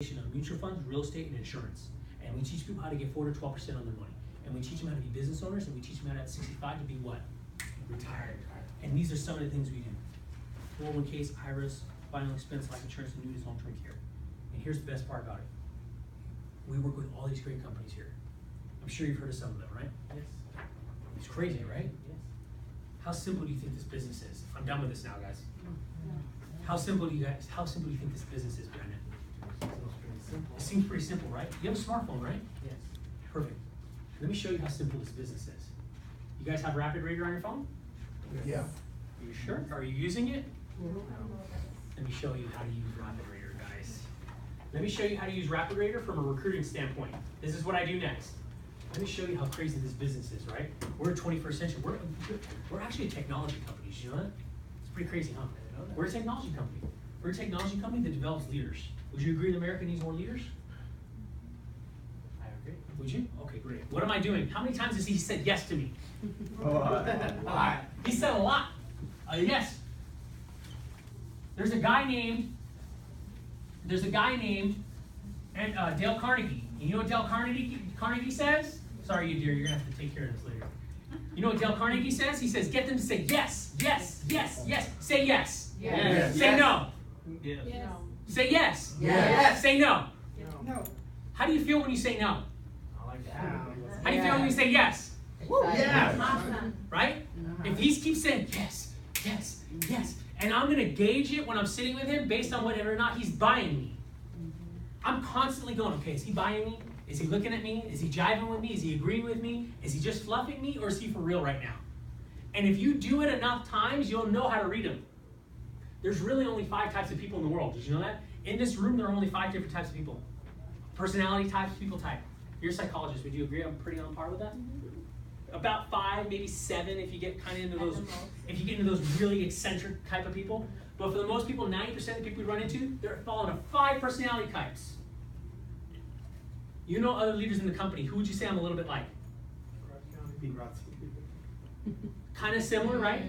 on mutual funds, real estate, and insurance. And we teach people how to get 4 to 12% on their money. And we teach them how to be business owners, and we teach them how to at 65 to be what? Retired. And these are some of the things we do. 401ks, IRAs, final expense, life insurance, annuities, long-term care. And here's the best part about it. We work with all these great companies here. I'm sure you've heard of some of them, right? Yes. It's crazy, right? Yes. How simple do you think this business is? I'm done with this now, guys. How simple do you think this business is, Brandon? Sounds pretty simple. It seems pretty simple, right? You have a smartphone, right? Yes. Perfect. Let me show you how simple this business is. You guys have Rapid Rater on your phone? Yeah. Are you sure? Are you using it? Let me show you how to use Rapid Rater, guys. Let me show you how to use Rapid Rater from a recruiting standpoint. This is what I do next. Let me show you how crazy this business is, right? We're a 21st century. We're actually a technology company. Did you know that? It's pretty crazy, huh? We're a technology company. We're a technology company that develops leaders. Would you agree that America needs more leaders? I agree. Would you? Okay, great. What am I doing? How many times has he said yes to me? A lot. He said a lot. Yes. There's a guy named Dale Carnegie. You know what Dale Carnegie says? Sorry, you dear, you're gonna have to take care of this later. You know what Dale Carnegie says? He says, get them to say yes, yes, yes, yes. Say yes. Yes. Say no. Yes. Yes. Say yes. Yes. Say no. No. How do you feel when you say no? I like that. How do you feel when you say yes? Yes. Awesome. Right? If he keeps saying yes, yes, yes, and I'm gonna gauge it when I'm sitting with him based on whether or not he's buying me. I'm constantly going, okay, is he buying me? Is he looking at me? Is he jiving with me? Is he agreeing with me? Is he just fluffing me, or is he for real right now? And if you do it enough times, you'll know how to read him. There's really only 5 types of people in the world. Did you know that? In this room, there are only 5 different types of people. Personality types, people type. You're a psychologist. Would you agree I'm pretty on par with that? About 5, maybe 7 if you get kind of into those, if you get into those really eccentric type of people. But for the most people, 90% of the people we run into, they're falling into 5 personality types. You know other leaders in the company. Who would you say I'm a little bit like? Kind of similar, right?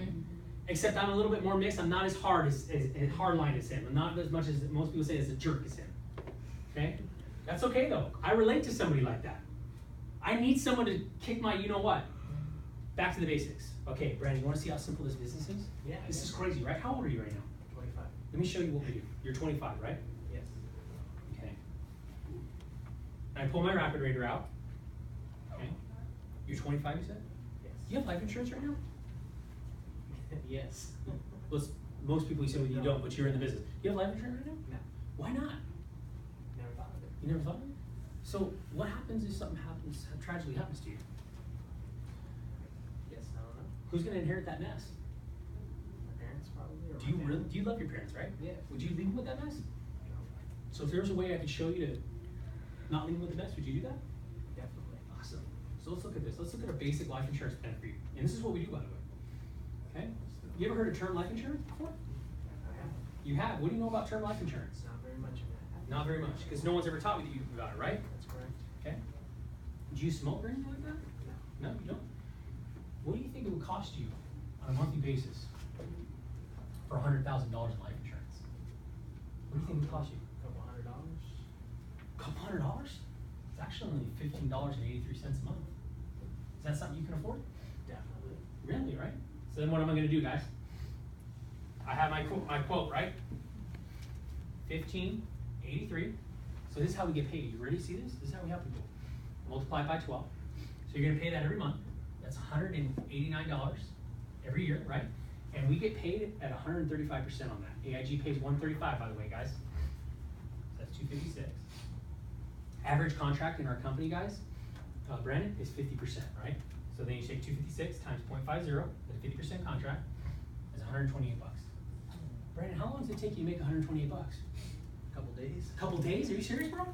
Except I'm a little bit more mixed. I'm not as hard as hardline as him. I'm not as much as most people say as a jerk as him. Okay? That's okay though. I relate to somebody like that. I need someone to kick my you know what. Back to the basics. Okay, Brandon, you want to see how simple this business is? Yeah. This is crazy, right? How old are you right now? 25. Let me show you what we do. You're 25, right? Yes. Okay. I pull my Rapid Rater out. Okay. You're 25, you said? Yes. Do you have life insurance right now? Yes. Well, most people you say, well, you don't, but you're in the business. You have life insurance right now? No. Why not? Never thought of it. You never thought of it? So what happens if something happens, tragedy happens to you? Yes, I don't know. Who's going to inherit that mess? My parents probably. Or Do you my really? family. Do you love your parents, right? Yeah. Would you leave them with that mess? So if there was a way I could show you to not leave them with the mess, would you do that? Definitely. Awesome. So let's look at this. Let's look at a basic life insurance plan for you. And this is what we do, by the way. Okay? You ever heard of term life insurance before? I have. You have. What do you know about term life insurance? Not very much of that. Not very much, because no one's ever taught you about it, right? That's correct. Okay. Do you smoke or anything like that? No. No, you don't. What do you think it would cost you on a monthly basis for $100,000 in life insurance? What do you think it would cost you? $200. $200? It's actually only $15.83 a month. Is that something you can afford? Definitely. Really, right? So then what am I going to do, guys? I have my quote, right? $15.83. So this is how we get paid. You ready to see this? This is how we help people. Multiply it by 12. So you're going to pay that every month. That's $189 every year, right? And we get paid at 135% on that. AIG pays 135, by the way, guys. So that's 256. Average contract in our company, guys, Brandon, is 50%, right? So then you take 256 times 0.50, that's a 50% contract, is 128 bucks. Brandon, how long does it take you to make 128 bucks? A couple days. A couple days? Are you serious, bro?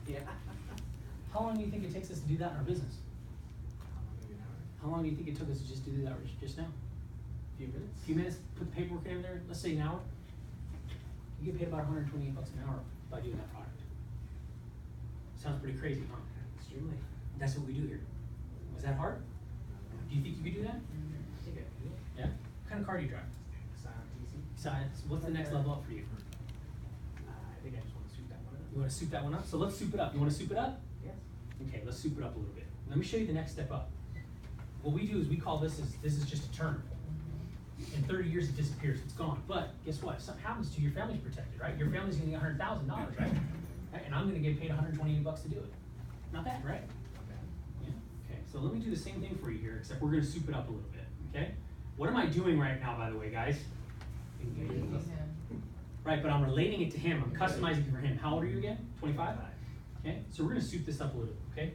Yeah. How long do you think it takes us to do that in our business? Maybe an hour. How long do you think it took us to just do that just now? A few minutes. A few minutes, put the paperwork in there, let's say an hour. You get paid about 128 bucks an hour by doing that product. Sounds pretty crazy, huh? Extremely. That's what we do here. Was that hard? Do you think you could do that? I think I can do it. Yeah? What kind of car do you drive? Silent easy. Science. What's the next level up for you? I think I just want to suit that one up. You wanna soup that one up? So let's soup it up. You wanna soup it up? Yes. Okay, let's soup it up a little bit. Let me show you the next step up. What we do is we call this is just a term. In 30 years it disappears, it's gone. But guess what? If something happens to you, your family's protected, right? Your family's gonna get $100,000, right? Right? And I'm gonna get paid $128 to do it. Not bad, right? Yeah. Okay, so let me do the same thing for you here, except we're gonna soup it up a little bit, okay? What am I doing right now, by the way, guys? Right, but I'm relating it to him. I'm customizing it for him. How old are you again? 25? Okay, so we're gonna soup this up a little, okay?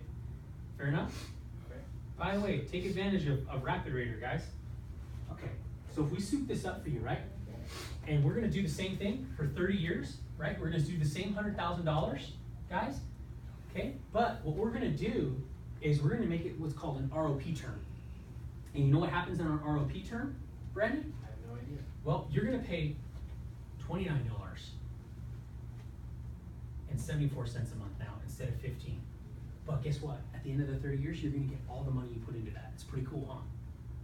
Fair enough? Okay. By the way, take advantage of Rapid Raider, guys. Okay, so if we soup this up for you, right? And we're gonna do the same thing for 30 years, right? We're gonna do the same $100,000, guys. Okay, but what we're gonna do is we're gonna make it what's called an ROP term. And you know what happens in our ROP term, Brandon? I have no idea. Well, you're gonna pay $29.74 a month now instead of $15. But guess what? At the end of the 30 years, you're gonna get all the money you put into that. It's pretty cool, huh?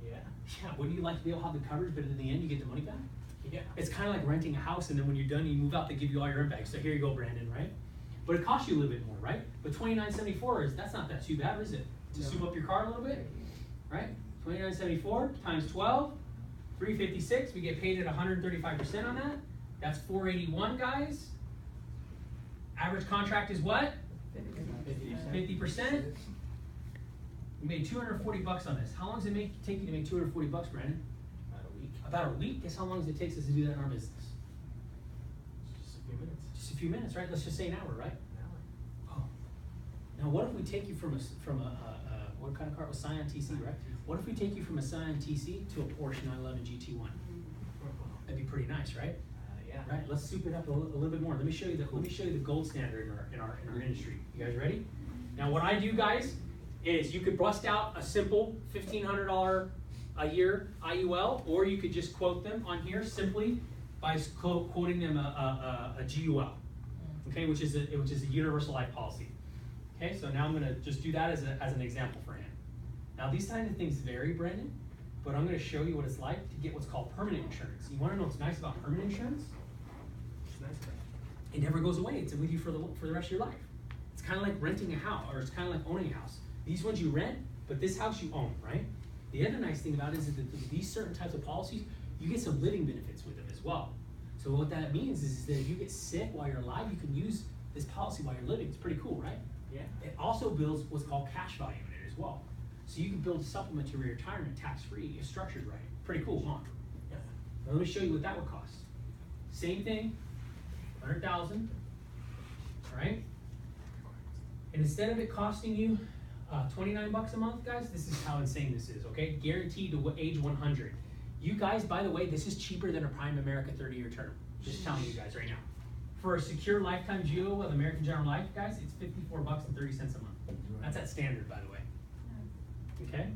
Yeah. Yeah, wouldn't you like to be able to have the coverage, but in the end, you get the money back? Yeah. It's kind of like renting a house, and then when you're done, you move out, they give you all your impact. So here you go, Brandon, right? But it costs you a little bit more, right? But $29.74 that's not that too bad, is it? To No. soup up your car a little bit, right? $29.74 times 12, $356. We get paid at 135% on that. That's $481, guys. Average contract is what? 50%. We made $240 on this. How long does it take you to make $240, Brandon? About a week. About a week. Guess how long does it take us to do that in our business? Just a few minutes. Just a few minutes, right? Let's just say an hour, right? An hour. Oh. Now, what if we take you from a what kind of car? It was Scion TC, right? What if we take you from a Scion TC to a Porsche 911 GT1? That'd be pretty nice, right? Yeah. Right. Let's soup it up a little bit more. Let me show you the gold standard in our industry. You guys ready? Now, what I do, guys, is you could bust out a simple $1,500 a year IUL, or you could just quote them on here simply by quoting them a GUL, okay, which is a universal life policy. Okay, so now I'm gonna just do that as an example for him. Now these kinds of things vary, Brandon, but I'm gonna show you what it's like to get what's called permanent insurance. You wanna know what's nice about permanent insurance? It's nice. It never goes away. It's with you for the rest of your life. It's kind of like renting a house, or it's kind of like owning a house. These ones you rent, but this house you own, right? The other nice thing about it is that these certain types of policies, you get some living benefits with them as well. So what that means is that if you get sick while you're alive, you can use this policy while you're living. It's pretty cool, right? Yeah. It also builds what's called cash value in it as well. So you can build a supplement to your retirement tax-free if structured right. Pretty cool, huh? Yeah. Now let me show you what that would cost. Same thing, 100,000, right? And instead of it costing you $29 a month, guys, this is how insane this is, okay? Guaranteed to age 100. You guys, by the way, this is cheaper than a Prime America 30-year term. Just telling you guys right now. For a secure lifetime GEO with American General Life, guys, it's $54.30 a month. That's at standard, by the way. Okay?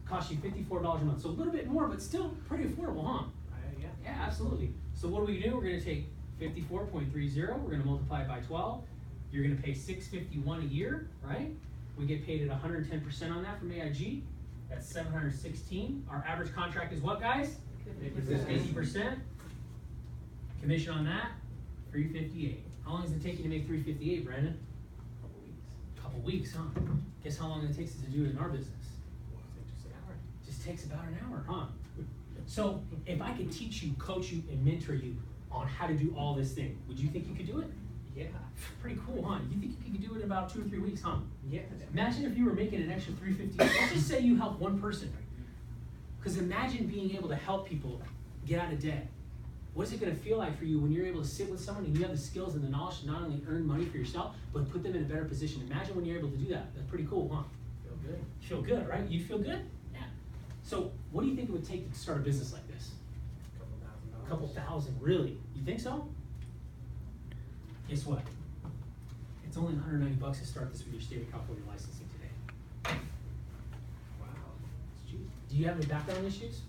Costs you $54 a month. So a little bit more, but still pretty affordable, huh? Yeah. Yeah, absolutely. So what do? We're gonna take 54.30, we're gonna multiply it by 12. You're gonna pay $651 a year, right? We get paid at 110% on that from AIG. That's $716. Our average contract is what, guys? 50%. Commission on that, $358. How long does it take you to make $358, Brandon? Couple weeks, huh? Guess how long it takes us to do it in our business? Just an hour. Just takes about an hour, huh? So if I could teach you, coach you, and mentor you on how to do all this thing, would you think you could do it? Yeah. Pretty cool, huh? You think you could do it in about 2 or 3 weeks, huh? Yeah. Imagine if you were making an extra $350. Let's just say you help one person. Because imagine being able to help people get out of debt. What is it going to feel like for you when you're able to sit with someone and you have the skills and the knowledge to not only earn money for yourself, but put them in a better position? Imagine when you're able to do that. That's pretty cool, huh? Feel good. You feel good, right? You feel good? Yeah. So what do you think it would take to start a business like this? $2,000. A couple thousand, really? You think so? Guess what? It's only $190 to start this with your state of California licensing today. Wow. It's cheap. Do you have any background issues?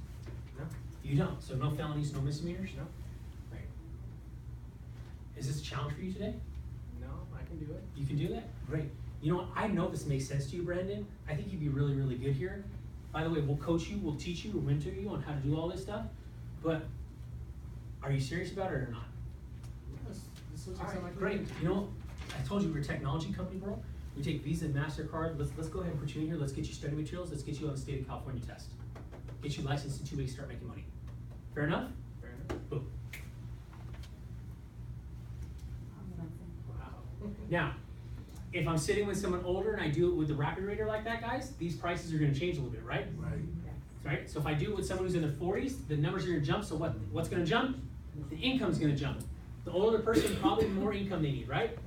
No. You don't. So no felonies, no misdemeanors? No. Right. Is this a challenge for you today? No, I can do it. You can do that? Great. You know what? I know this makes sense to you, Brandon. I think you'd be really, really good here. By the way, we'll coach you, we'll teach you, we'll mentor you on how to do all this stuff. But are you serious about it or not? This looks All like right, something I can great. do. You know, I told you we're a technology company, bro. We take Visa and MasterCard. Let's go ahead and put you in here. Let's get you study materials. Let's get you on the state of California test. Get you licensed in 2 weeks, start making money. Fair enough? Fair enough. Boom. Wow. Now, if I'm sitting with someone older and I do it with the rapid rater like that, guys, these prices are gonna change a little bit, right? Right. Right? So if I do it with someone who's in their 40s, the numbers are gonna jump, so what's gonna jump? The income's gonna jump. The older the person, probably the more income they need, right?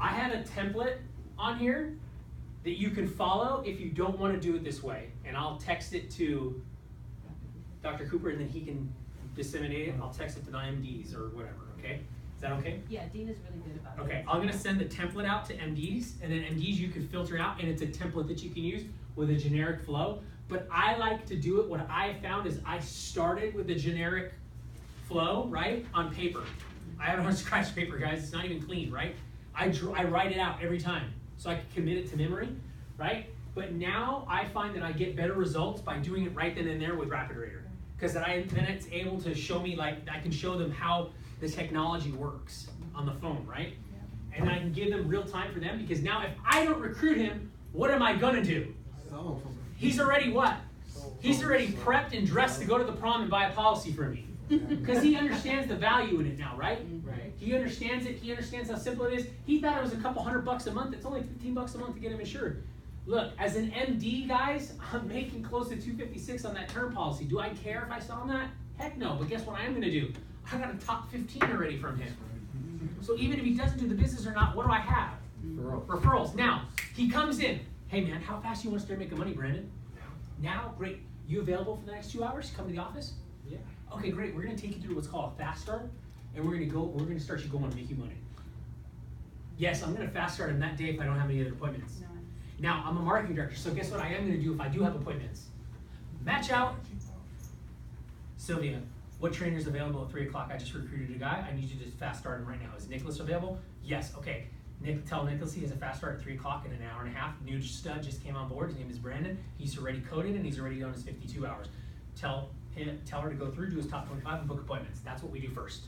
I have a template on here that you can follow if you don't wanna do it this way. And I'll text it to Dr. Cooper and then he can disseminate it. I'll text it to the MDs or whatever, okay? Is that okay? Yeah, Dean is really good about it. Okay, I'm gonna send the template out to MDs, and then MDs you can filter out, and it's a template that you can use with a generic flow. But I like to do it, what I found is I started with the generic flow, right, on paper. I have it on scratch paper, guys, it's not even clean, right? I write it out every time, so I can commit it to memory, right? But now I find that I get better results by doing it right then and there with Rapid Rater. Because then it's able to show me, like, I can show them how the technology works on the phone, right? And I can give them real time for them, because now if I don't recruit him, what am I gonna do? He's already what? He's already prepped and dressed to go to the prom and buy a policy for me. Because he understands the value in it now, right? Right. He understands it, he understands how simple it is. He thought it was a couple $100 a month, it's only $15 a month to get him insured. Look, as an MD, guys, I'm making close to $256 on that term policy. Do I care if I sell that? Heck no, but guess what I am gonna do? I got a top 15 already from him. So even if he doesn't do the business or not, what do I have? Referrals. Now, he comes in. Hey man, how fast do you want to start making money, Brandon? Now, great. You available for the next 2 hours? Come to the office? Yeah. Okay, great. We're gonna take you through what's called a fast start, and we're gonna start you going to make you money. Yes, I'm gonna fast start him that day if I don't have any other appointments. No. Now, I'm a marketing director, so guess what I am gonna do if I do have appointments? Match out. Sylvia, what trainer's available at 3 o'clock? I just recruited a guy. I need you to fast start him right now. Is Nicholas available? Yes, okay. Tell Nicholas he has a fast start at 3 o'clock in an hour and a half. New stud just came on board. His name is Brandon. He's already coded and he's already done his 52 hours. Tell her to go through, do his top 25 and book appointments. That's what we do first.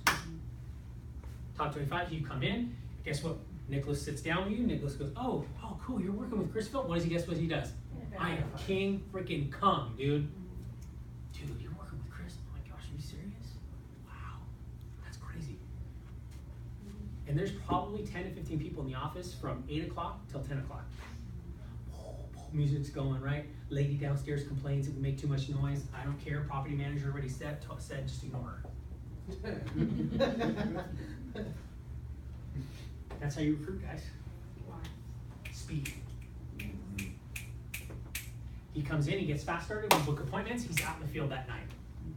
Top 25, you come in. Guess what? Nicholas sits down with you. Nicholas goes, oh, cool. You're working with Chris Phil. What does he guess what he does? I am King freaking Kong, dude. Dude, you're working with Chris? Oh my gosh, are you serious? Wow, that's crazy. And there's probably 10 to 15 people in the office from 8 o'clock till 10 o'clock. Music's going, right? Lady downstairs complains that we make too much noise. I don't care. Property manager already said just ignore her. That's how you recruit, guys. Speed. He comes in, he gets fast started, we book appointments, he's out in the field that night.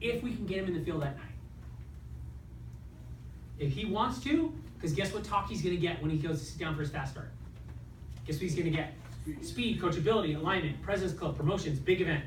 If we can get him in the field that night. If he wants to, because guess what talk he's gonna get when he goes to sit down for his fast start? Guess what he's gonna get? Speed, coachability, alignment, President's Club, promotions, big event.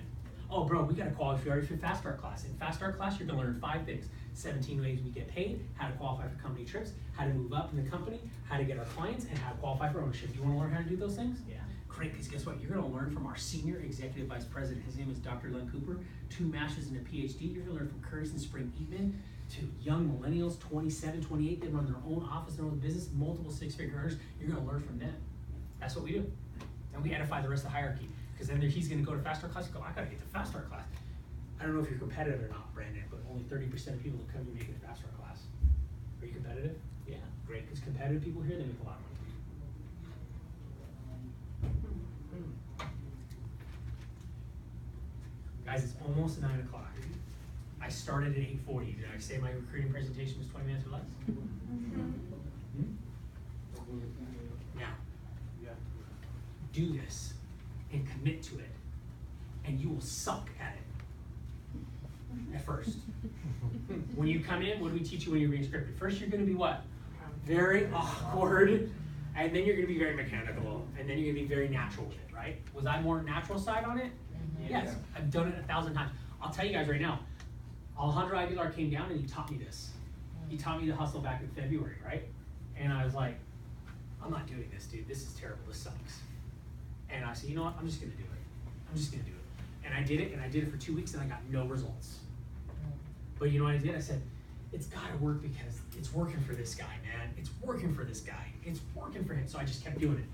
Oh bro, we gotta qualify for your fast start class. In fast start class, you're gonna learn 5 things. 17 ways we get paid, how to qualify for company trips, how to move up in the company, how to get our clients, and how to qualify for ownership. You wanna learn how to do those things? Yeah. Great, because guess what? You're gonna learn from our senior executive vice president. His name is Dr. Len Cooper, 2 masters and a PhD. You're gonna learn from Curtis and Spring Eatman to young millennials, 27, 28, they run their own office, their own business, multiple 6-figure earners. You're gonna learn from them. That's what we do. And we edify the rest of the hierarchy. Because then he's gonna go to fast start class and go, I gotta get to fast start class. I don't know if you're competitive or not, Brandon, but only 30% of people that come to make it to fast start class. Are you competitive? Yeah, great, because competitive people here, they make a lot of money. Guys, it's almost 9 o'clock. I started at 8:40. Did I say my recruiting presentation was 20 minutes or less? Now, do this and commit to it, and you will suck at it at first. When you come in, what do we teach you when you're being scripted? First, you're going to be what? Very awkward, and then you're going to be very mechanical, and then you're going to be very natural with it, right? Was I more natural side on it? Yes, I've done it 1,000 times. I'll tell you guys right now, Alejandro Aguilar came down and he taught me this. He taught me to hustle back in February, right? And I was like, I'm not doing this, dude. This is terrible. This sucks. And I said, you know what? I'm just going to do it. I'm just going to do it. And I did it for 2 weeks and I got no results. But you know what I did? I said, it's gotta work because it's working for this guy, man. It's working for this guy. It's working for him. So I just kept doing it.